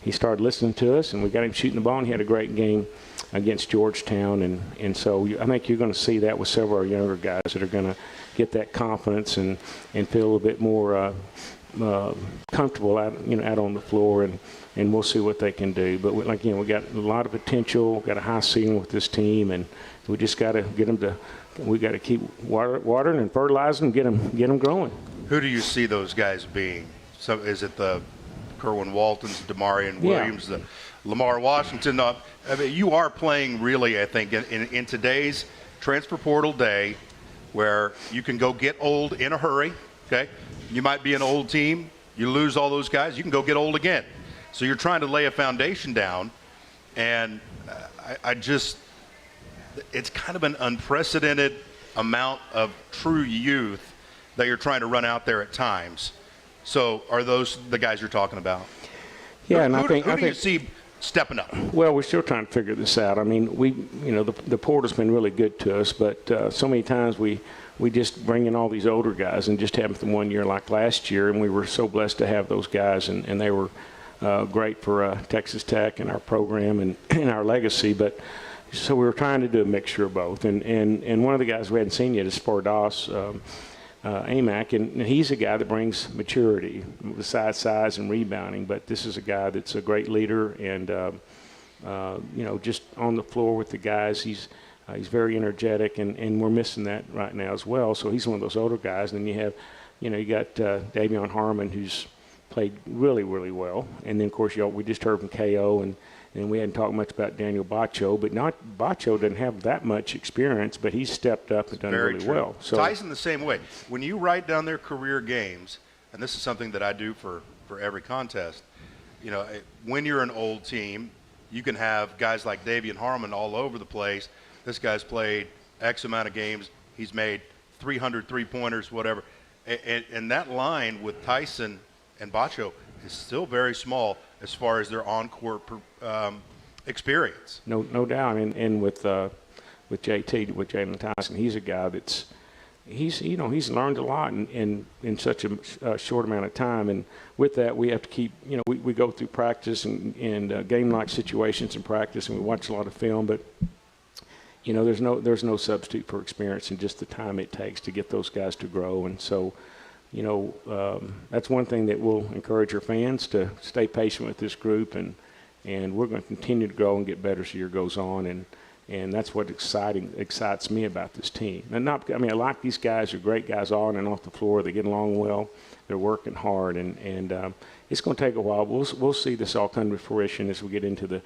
he started listening to us, and we got him shooting the ball, and he had a great game against Georgetown. And so I think you're going to see that with several of our younger guys that are going to get that confidence and feel a little bit more comfortable out on the floor, and we'll see what they can do. But we got a lot of potential, got a high ceiling with this team, and we just got to get them to. We got to keep watering and fertilizing, get them growing. Who do you see those guys being? So is it the Kerwin Waltons, Damarian Williams, the Lamar Washington? You are playing really, I think, in today's transfer portal day, where you can go get old in a hurry. Okay, you might be an old team, you lose all those guys, you can go get old again. So you're trying to lay a foundation down, and it's kind of an unprecedented amount of true youth that you're trying to run out there at times. So are those the guys you're talking about? Yeah, and who I think do you see stepping up? Well, we're still trying to figure this out. I mean, the portal's been really good to us, but so many times we just bring in all these older guys and just have them 1 year like last year, and we were so blessed to have those guys, and they were great for Texas Tech and our program and our legacy. But so we were trying to do a mixture of both. And one of the guys we hadn't seen yet is Spardas Amac, and he's a guy that brings maturity besides size and rebounding. But this is a guy that's a great leader and, just on the floor with the guys. He's very energetic, and we're missing that right now as well. So he's one of those older guys. And then you have, you got Davion Harmon, who's played really, really well. And then, of course, we just heard from KO, and we hadn't talked much about Daniel Bacho. But Bacho doesn't have that much experience, but he's stepped up and done really well. So Tyson the same way. When you write down their career games, and this is something that I do for every contest, when you're an old team, you can have guys like Davion Harmon all over the place. This guy's played X amount of games. He's made 300 three-pointers, whatever. And that line with Tyson and Bacho is still very small as far as their on-court experience. No doubt. And with JT, with Jalen Tyson, he's a guy he's learned a lot in such a short amount of time. And with that, we have to keep, we go through practice and game-like situations in practice, and we watch a lot of film, but there's no substitute for experience and just the time it takes to get those guys to grow. And so, that's one thing that we'll encourage our fans to stay patient with this group, and we're going to continue to grow and get better as the year goes on. And that's what excites me about this team. And I like these guys. They're great guys on and off the floor. They get along well. They're working hard, and it's going to take a while. We'll see this all come to fruition as we get into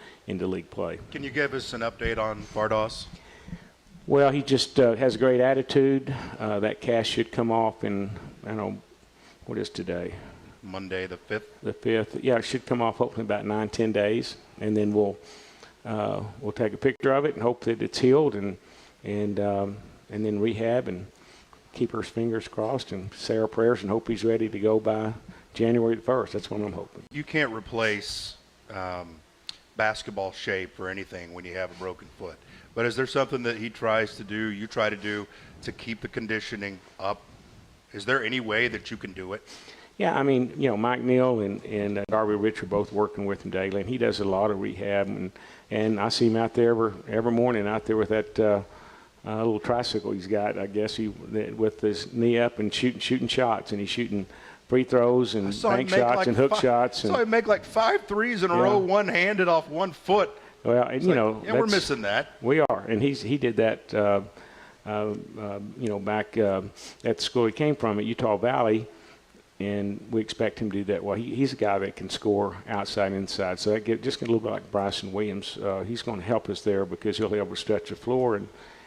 league play. Can you give us an update on Spardas? Well, he just has a great attitude. That cast should come off in, I don't know, what is today? Monday the 5th? The 5th. Yeah, it should come off hopefully about 9-10 days, and then we'll take a picture of it and hope that it's healed, and then rehab and keep our fingers crossed and say our prayers and hope he's ready to go by January the 1st. That's what I'm hoping. You can't replace basketball shape or anything when you have a broken foot. But is there something that he tries to do, you try to do, to keep the conditioning up? Is there any way that you can do it? Yeah, Mike Neal and Darby Rich are both working with him daily, and he does a lot of rehab, and I see him out there every morning out there with that little tricycle he's got, I guess, with his knee up and shooting shots, and he's shooting free throws and bank shots and hook shots. I saw him make like 5 threes in a row, one-handed off one foot. Well, we're missing that. We are, and he did that, back at the school he came from at Utah Valley, and we expect him to do that well. He's a guy that can score outside and inside, so that just get a little bit like Bryson Williams. He's going to help us there because he'll help us stretch the floor.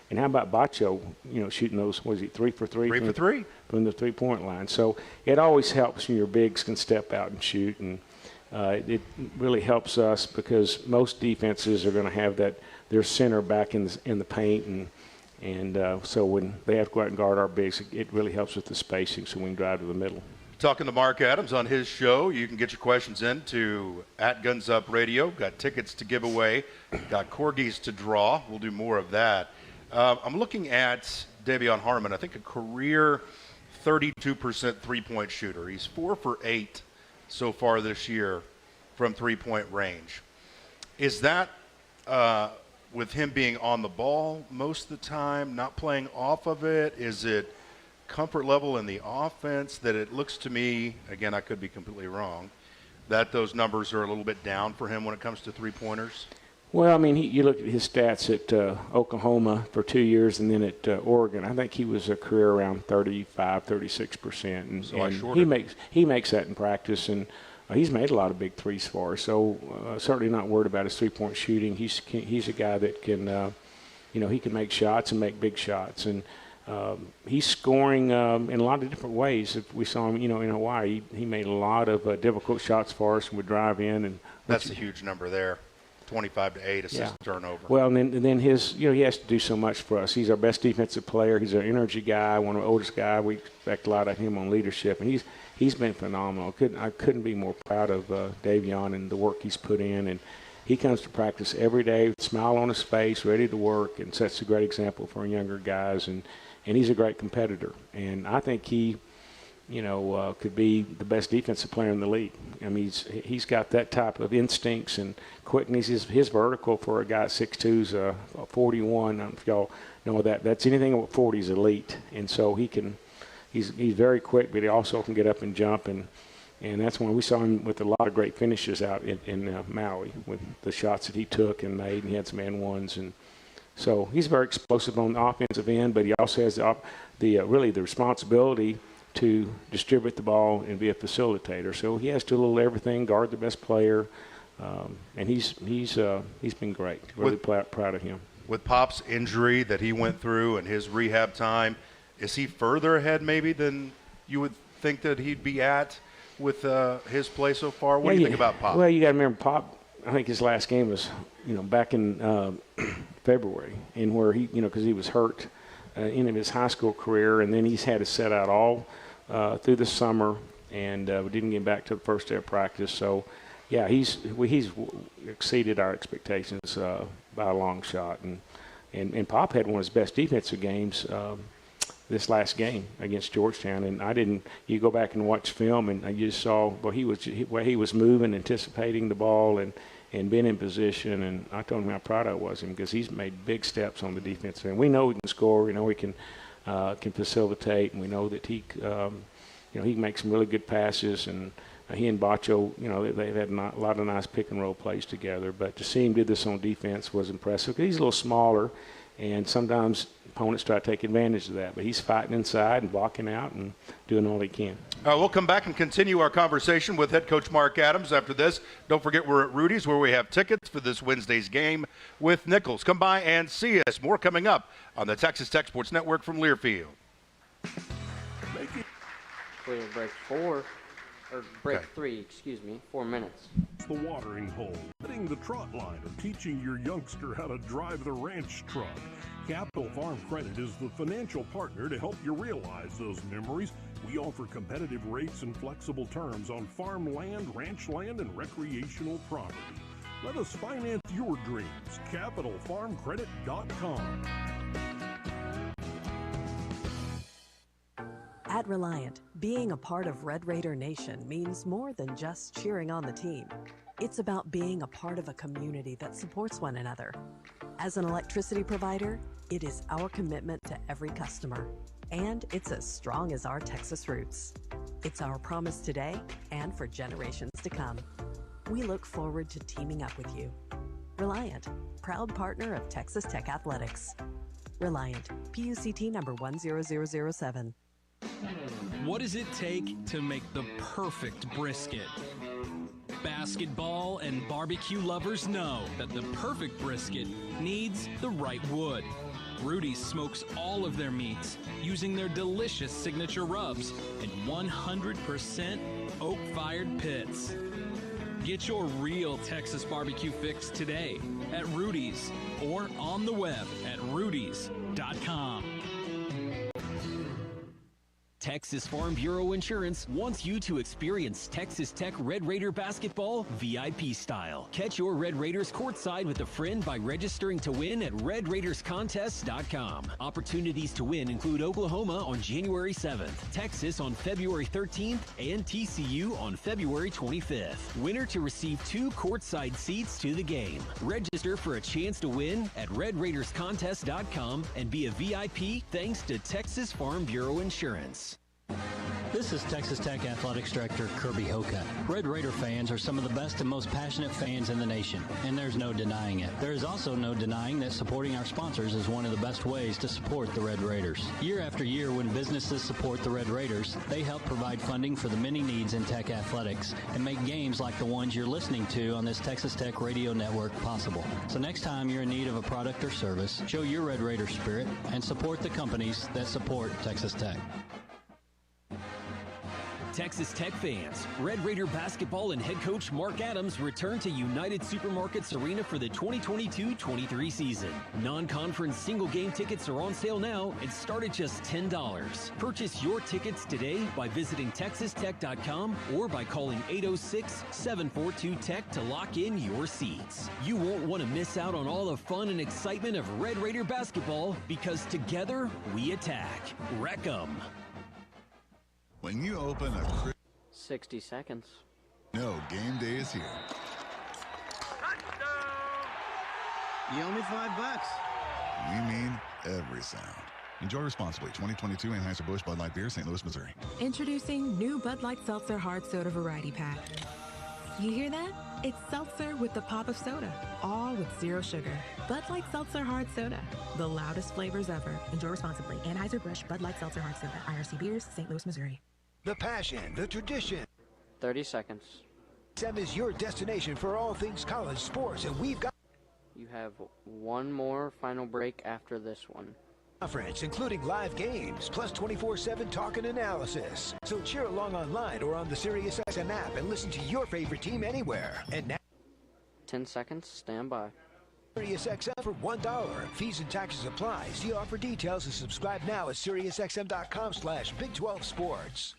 And how about Bacho, shooting those, 3 for 3? 3 for 3. From the three-point line. So it always helps when your bigs can step out and shoot, and it really helps us because most defenses are going to have their center back in the paint, and so when they have to go out and guard our bigs, it really helps with the spacing so we can drive to the middle. Talking to Mark Adams on his show. You can get your questions in to @GunsUpRadio. Got tickets to give away. Got corgis to draw. We'll do more of that. I'm looking at Davion Harmon. I think a career 32% three-point shooter. He's 4 for 8 so far this year from three-point range. Is that with him being on the ball most of the time, not playing off of it? Is it comfort level in the offense that it looks to me, again, I could be completely wrong, that those numbers are a little bit down for him when it comes to three-pointers? Well, you look at his stats at Oklahoma for 2 years and then at Oregon. I think he was a career around 35, 36%. And he makes that in practice, and he's made a lot of big threes for us. So certainly not worried about his three-point shooting. He's a guy that can, he can make shots and make big shots. And he's scoring in a lot of different ways. If we saw him, in Hawaii, he made a lot of difficult shots for us and would drive in. And that's a huge number there. 25-8 assist turnover. Well, and then his, he has to do so much for us. He's our best defensive player. He's our energy guy, one of the oldest guys. We expect a lot of him on leadership, and he's been phenomenal. I couldn't be more proud of Davion and the work he's put in. And he comes to practice every day with a smile on his face, ready to work, and sets a great example for our younger guys. And he's a great competitor. And I think he could be the best defensive player in the league. I mean, he's got that type of instincts and quickness. His vertical for a guy at 6'2" is 41. I don't know if y'all know that. That's anything over 40 is elite. And so he's very quick, but he also can get up and jump. And that's when we saw him with a lot of great finishes out in Maui with the shots that he took and made, and he had some and-ones. And so he's very explosive on the offensive end, but he also has the responsibility to distribute the ball and be a facilitator. So he has to do a little everything, guard the best player, and he's been great. Really proud of him. With Pop's injury that he went through and his rehab time, is he further ahead maybe than you would think that he'd be at with his play so far? What do you think about Pop? Well, you got to remember Pop. I think his last game was back in February, and where he because he was hurt in his high school career, and then he's had to set out all through the summer, and we didn't get back to the first day of practice. So, yeah, he's exceeded our expectations by a long shot. And Pop had one of his best defensive games this last game against Georgetown. And you go back and watch film, and you just saw where he was moving, anticipating the ball, and being in position. And I told him how proud I was of him because he's made big steps on the defense. And we know he can score. We know he can facilitate, and we know that he can make some really good passes. And he and Bacho, they've had a lot of nice pick and roll plays together. But to see him do this on defense was impressive. He's a little smaller, and sometimes opponents try to take advantage of that. But he's fighting inside and blocking out and doing all he can. We'll come back and continue our conversation with head coach Mark Adams after this. Don't forget we're at Rudy's where we have tickets for this Wednesday's game with Nichols. Come by and see us. More coming up on the Texas Tech Sports Network from Learfield. Clear break 3, 4 minutes. The watering hole, hitting the trot line and teaching your youngster how to drive the ranch truck. Capital Farm Credit is the financial partner to help you realize those memories. We offer competitive rates and flexible terms on farmland, ranch land, and recreational property. Let us finance your dreams. CapitalFarmCredit.com. At Reliant, being a part of Red Raider Nation means more than just cheering on the team. It's about being a part of a community that supports one another. As an electricity provider, it is our commitment to every customer, and it's as strong as our Texas roots. It's our promise today and for generations to come. We look forward to teaming up with you. Reliant, proud partner of Texas Tech Athletics. Reliant, PUCT number 10007. What does it take to make the perfect brisket? Basketball and barbecue lovers know that the perfect brisket needs the right wood. Rudy's smokes all of their meats using their delicious signature rubs and 100% oak-fired pits. Get your real Texas barbecue fix today at Rudy's or on the web at rudys.com. Texas Farm Bureau Insurance wants you to experience Texas Tech Red Raider basketball VIP style. Catch your Red Raiders courtside with a friend by registering to win at RedRaidersContest.com. Opportunities to win include Oklahoma on January 7th, Texas on February 13th, and TCU on February 25th. Winner to receive 2 courtside seats to the game. Register for a chance to win at RedRaidersContest.com and be a VIP thanks to Texas Farm Bureau Insurance. This is Texas Tech Athletics Director Kirby Hoka. Red Raider fans are some of the best and most passionate fans in the nation, and there's no denying it. There is also no denying that supporting our sponsors is one of the best ways to support the Red Raiders. Year after year, when businesses support the Red Raiders, they help provide funding for the many needs in Tech athletics and make games like the ones you're listening to on this Texas Tech radio network possible. So next time you're in need of a product or service, show your Red Raider spirit and support the companies that support Texas Tech. Texas Tech fans, Red Raider basketball and head coach Mark Adams return to United Supermarkets Arena for the 2022-23 season. Non-conference single game tickets are on sale now and start at just $10. Purchase your tickets today by visiting texastech.com or by calling 806-742-TECH to lock in your seats. You won't want to miss out on all the fun and excitement of Red Raider basketball because together we attack. Wreck 'em. When you open a 60 seconds. No, game day is here. You owe me $5. We mean every sound. Enjoy responsibly. 2022 Anheuser-Busch Bud Light Beer, St. Louis, Missouri. Introducing new Bud Light Seltzer Hard Soda Variety Pack. You hear that? It's seltzer with the pop of soda, all with zero sugar. Bud Light Seltzer Hard Soda, the loudest flavors ever. Enjoy responsibly. Anheuser-Busch Bud Light Seltzer Hard Soda, IRC Beers, St. Louis, Missouri. The passion, the tradition. 30 seconds. SEM is your destination for all things college sports, and we've got You have one more final break after this one. conference, including live games, plus 24/7 talk and analysis. So cheer along online or on the SiriusXM app and listen to your favorite team anywhere. And now, 10 seconds, stand by. SiriusXM for $1. Fees and taxes apply. See offer details and subscribe now at SiriusXM.com/Big 12 Sports.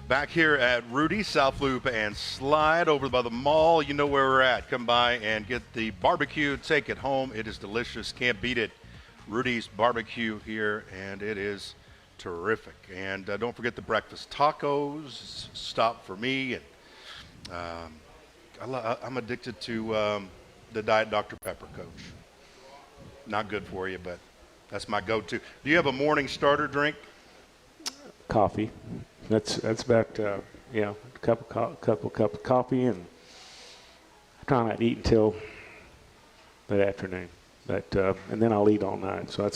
Back here at Rudy, South Loop and Slide over by the mall. You know where we're at. Come by and get the barbecue. Take it home. It is delicious. Can't beat it. Rudy's Barbecue here, and it is terrific. And don't forget the breakfast tacos. Stop for me. And I'm addicted to the Diet Dr. Pepper, Coach. Not good for you, but that's my go-to. Do you have a morning starter drink? Coffee. That's about a cup of coffee, and I try not to eat until that afternoon. But and then I'll eat all night. So I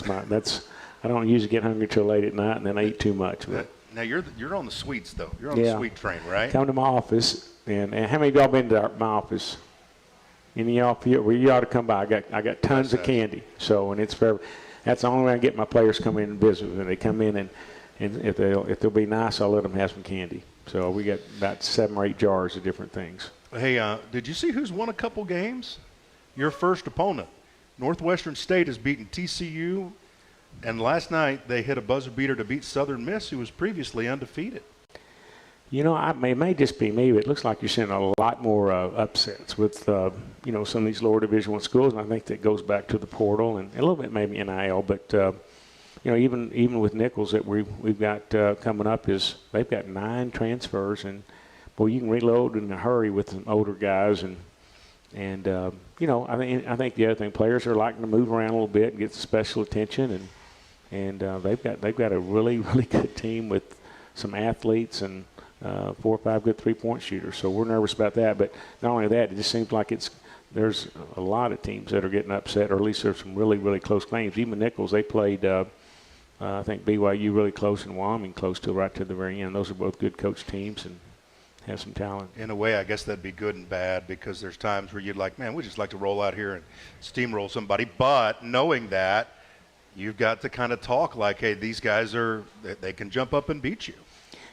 don't usually get hungry till late at night, and then I eat too much. But now you're on the sweets though. You're on the sweet train, right? Come to my office, and how many of y'all been to my office? Any of y'all feel well, you ought to come by. I got tons of candy. So and it's that's the only way I get my players come in and visit. When they come in and if they'll be nice, I'll let them have some candy. So we got about 7 or 8 jars of different things. Hey, did you see who's won a couple games? Your first opponent, Northwestern State, has beaten TCU, and last night they hit a buzzer beater to beat Southern Miss, who was previously undefeated. You know, it may just be me, but it looks like you're seeing a lot more upsets with some of these lower Division I schools, and I think that goes back to the portal and a little bit maybe NIL, but. Even with Nichols that we've got coming up is they've got 9 transfers, and boy, you can reload in a hurry with some older guys, and I think the other thing, players are liking to move around a little bit and get some special attention, and they've got a really really good team with some athletes and 4 or 5 good 3-point shooters. So we're nervous about that. But not only that, it just seems like there's a lot of teams that are getting upset, or at least there's some really really close games. Even Nichols, they played. I think BYU really close and Wyoming close to right to the very end. Those are both good coach teams and have some talent. In a way, I guess that'd be good and bad because there's times where you'd like, man, we just like to roll out here and steamroll somebody. But knowing that, you've got to kind of talk like, hey, these guys they can jump up and beat you.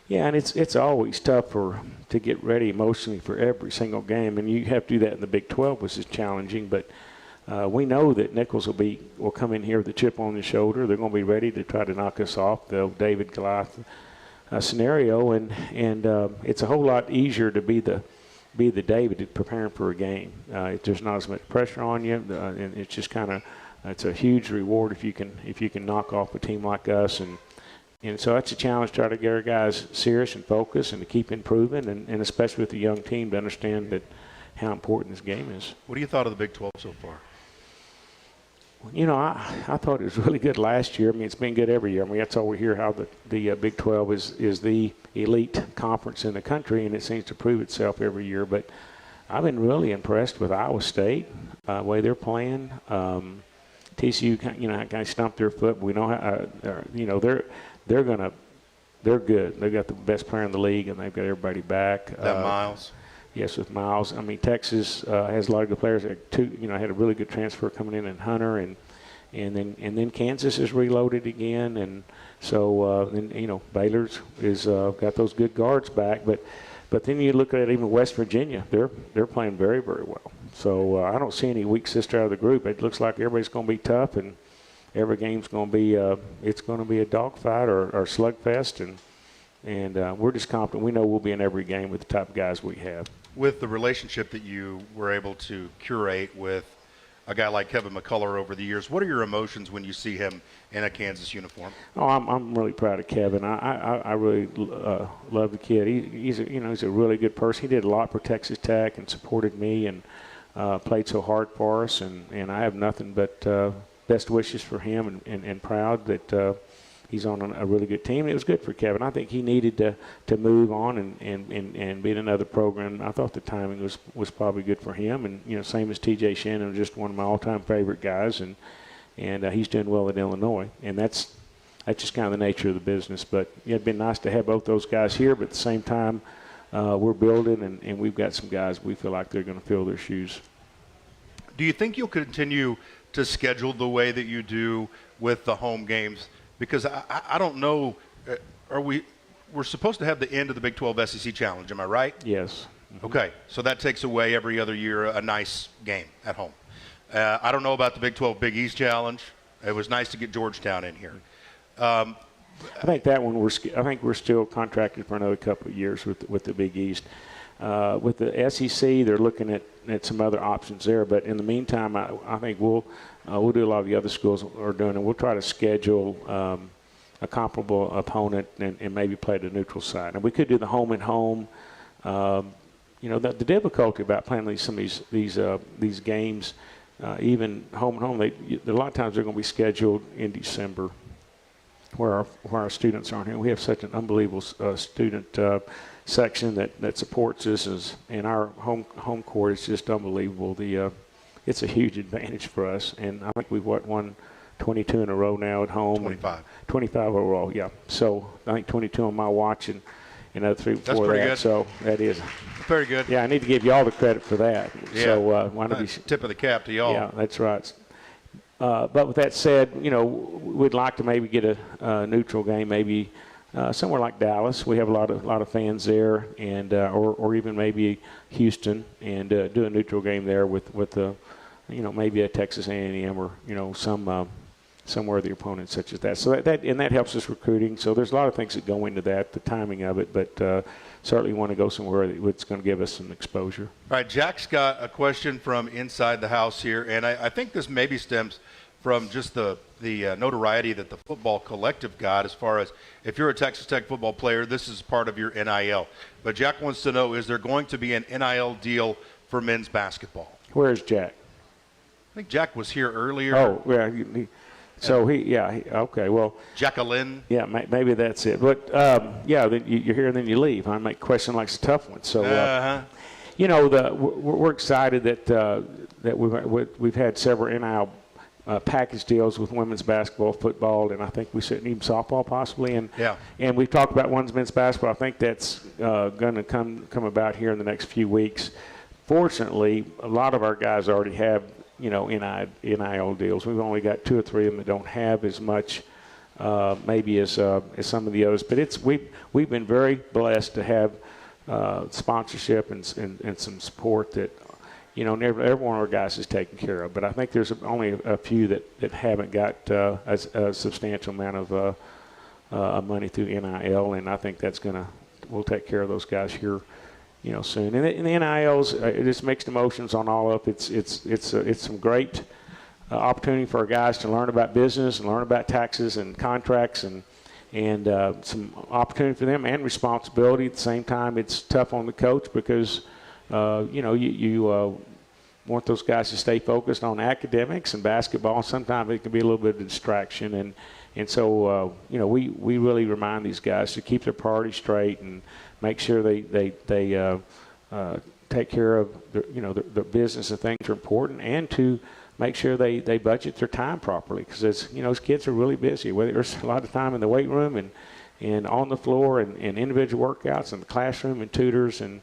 Yeah, and it's always tough to get ready emotionally for every single game, and you have to do that in the Big 12, which is challenging. But we know that Nichols will come in here with a chip on his shoulder. They're going to be ready to try to knock us off the David Goliath scenario, and it's a whole lot easier to be the David preparing for a game. There's not as much pressure on you, and it's just it's a huge reward if you can knock off a team like us, and so that's a challenge to try to get our guys serious and focused and to keep improving, and especially with the young team to understand that how important this game is. What do you thought of the Big 12 so far? You know, I thought it was really good last year. I mean, it's been good every year. I mean, that's all we hear, how the Big 12 is the elite conference in the country, and it seems to prove itself every year. But I've been really impressed with Iowa State, the way they're playing. TCU, kind of stumped their foot. We know how, they're good. They've got the best player in the league, and they've got everybody back. Miles. Yes, with Miles. I mean, Texas has a lot of good players. Had a really good transfer coming in Hunter, and then Kansas is reloaded again, and so then Baylor's is got those good guards back, but then you look at even West Virginia, they're playing very, very well. So I don't see any weak sister out of the group. It looks like everybody's going to be tough, and every game's going to be it's going to be a dogfight or slugfest, and we're just confident. We know we'll be in every game with the type of guys we have. With the relationship that you were able to curate with a guy like Kevin McCullough over the years, what are your emotions when you see him in a Kansas uniform? Oh, I'm really proud of Kevin. I really love the kid. He's a really good person. He did a lot for Texas Tech and supported me and played so hard for us, and I have nothing but best wishes for him and proud that he's on a really good team. And it was good for Kevin. I think he needed to move on and be in another program. I thought the timing was probably good for him. And, same as T.J. Shannon, just one of my all-time favorite guys. And he's doing well at Illinois. And that's just kind of the nature of the business. But it'd been nice to have both those guys here. But at the same time, we're building, and we've got some guys we feel like they're going to fill their shoes. Do you think you'll continue to schedule the way that you do with the home games? Because I don't know, we're supposed to have the end of the Big 12 SEC Challenge, am I right? Yes. Mm-hmm. Okay, so that takes away every other year a nice game at home. I don't know about the Big 12 Big East Challenge. It was nice to get Georgetown in here. I think that one we're still contracted for another couple of years with the Big East. With the SEC, they're looking at some other options there. But in the meantime, I think we'll do a lot of the other schools are doing, and we'll try to schedule a comparable opponent and maybe play the neutral side. And we could do the home and home. The difficulty about playing some of these games, even home and home, a lot of times they're going to be scheduled in December, where our students aren't here. We have such an unbelievable student section that supports us, and our home court is just unbelievable. It's a huge advantage for us, and I think we've won 22 in a row now at home. 25 overall, yeah. So I think 22 on my watch, and another 3 before That's pretty that. good. So that is very good. Yeah, I need to give you all the credit for that. Yeah. So why don't we tip of the cap to y'all? Yeah, that's right. But with that said, we'd like to maybe get a neutral game, maybe somewhere like Dallas. We have a lot of fans there, and or even maybe Houston, and do a neutral game there with maybe a Texas A&M or somewhere the opponent such as that. So that helps us recruiting. So there's a lot of things that go into that, the timing of it, but certainly want to go somewhere that's going to give us some exposure. All right, Jack's got a question from inside the house here, and I think this maybe stems from just the notoriety that the football collective got as far as if you're a Texas Tech football player, this is part of your NIL. But Jack wants to know, is there going to be an NIL deal for men's basketball? Where's Jack? I think Jack was here earlier. Oh, yeah. Okay, well. Jacqueline. Yeah, maybe that's it. But, then you're here and then you leave. I make a question like it's a tough one. So, we're excited that we've had several NIL package deals with women's basketball, football, and I think we said even softball possibly. And we've talked about men's basketball. I think that's going to come about here in the next few weeks. Fortunately, a lot of our guys already have NIL deals. We've only got 2 or 3 of them that don't have as much maybe as some of the others. But we've been very blessed to have sponsorship and some support that every one of our guys is taken care of. But I think there's only a few that haven't got a substantial amount of money through NIL, and I think we'll take care of those guys here soon. And the NILs, it's mixed emotions on all of it. It's some great opportunity for our guys to learn about business and learn about taxes and contracts and some opportunity for them and responsibility. At the same time, it's tough on the coach because, you want those guys to stay focused on academics and basketball. Sometimes it can be a little bit of a distraction. And so, we really remind these guys to keep their priorities straight and make sure they take care of the business and things are important, and to make sure they budget their time properly, because as kids are really busy. There's a lot of time in the weight room and on the floor and individual workouts in the classroom and tutors, and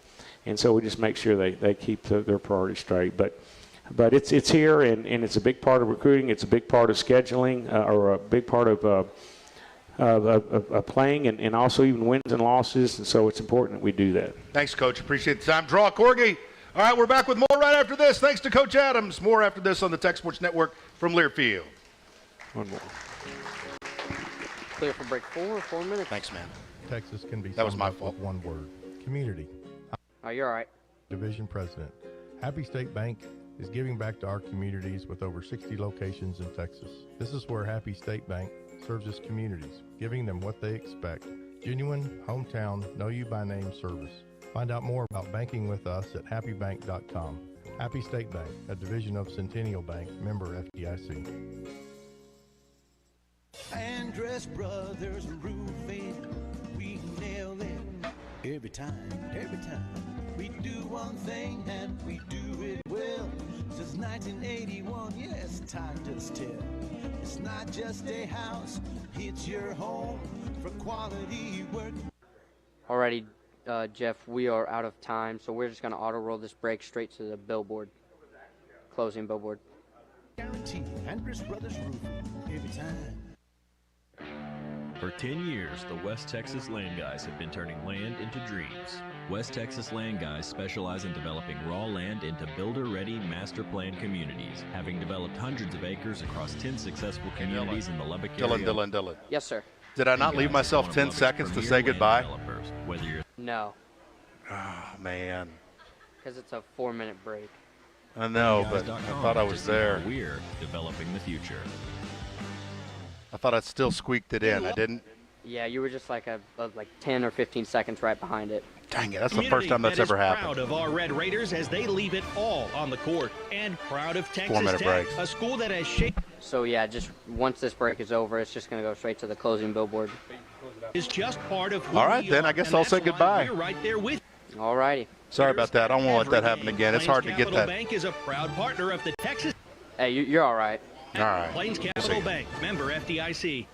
so we just make sure they keep their priorities straight. But But it's here, and it's a big part of recruiting. It's a big part of scheduling, or a big part of playing, and also even wins and losses. And so it's important that we do that. Thanks, Coach. Appreciate the time. Draw Corgi. All right, we're back with more right after this. Thanks to Coach Adams. More after this on the Tech Sports Network from Learfield. One more. Clear for break 4 minutes. Thanks, man. Texas can be that was summed my up fault. with one word: community. Oh, you're all right. Division President. Happy State Bank is giving back to our communities with over 60 locations in Texas. This is where Happy State Bank serves its communities, giving them what they expect. Genuine, hometown, know you by name service. Find out more about banking with us at happybank.com. Happy State Bank, a division of Centennial Bank, member FDIC. Andress Brothers Roofing, we nail it every time. We do one thing and we do it well. Since 1981, yes, time does tell. It's not just a house, it's your home for quality work. Alrighty, Jeff, we are out of time, so we're just going to auto roll this break straight to the billboard, closing billboard. Guaranteed, Andress Brothers Roofing, every time. For 10 years, the West Texas Land Guys have been turning land into dreams. West Texas Land Guys specialize in developing raw land into builder-ready master plan communities, having developed hundreds of acres across 10 successful communities in the Lubbock area. Dylan. Yes, sir. Did I not leave myself 10 seconds to say goodbye? Whether you're No, Oh, man. because it's a 4-minute break. I know, but I thought I was there. We're developing the future. I thought I still squeaked it in. I didn't. Yeah, you were just like like 10 or 15 seconds right behind it. Dang it, that's the first time that's ever happened. Proud of our Red Raiders as they leave it all on the court, and proud of Texas 4-minute Tech, breaks. a school that has shaped. So yeah, just once this break is over, it's just going to go straight to the closing billboard. Is just part of who All right, we then are, I guess and I'll that's say why goodbye. We're right there with. Alrighty. Sorry about that. I don't want to let that happen again. It's hard to get Capital that. Bank is a proud partner of the Texas. Hey, you're all right. All right. Plains Capital Bank, member FDIC.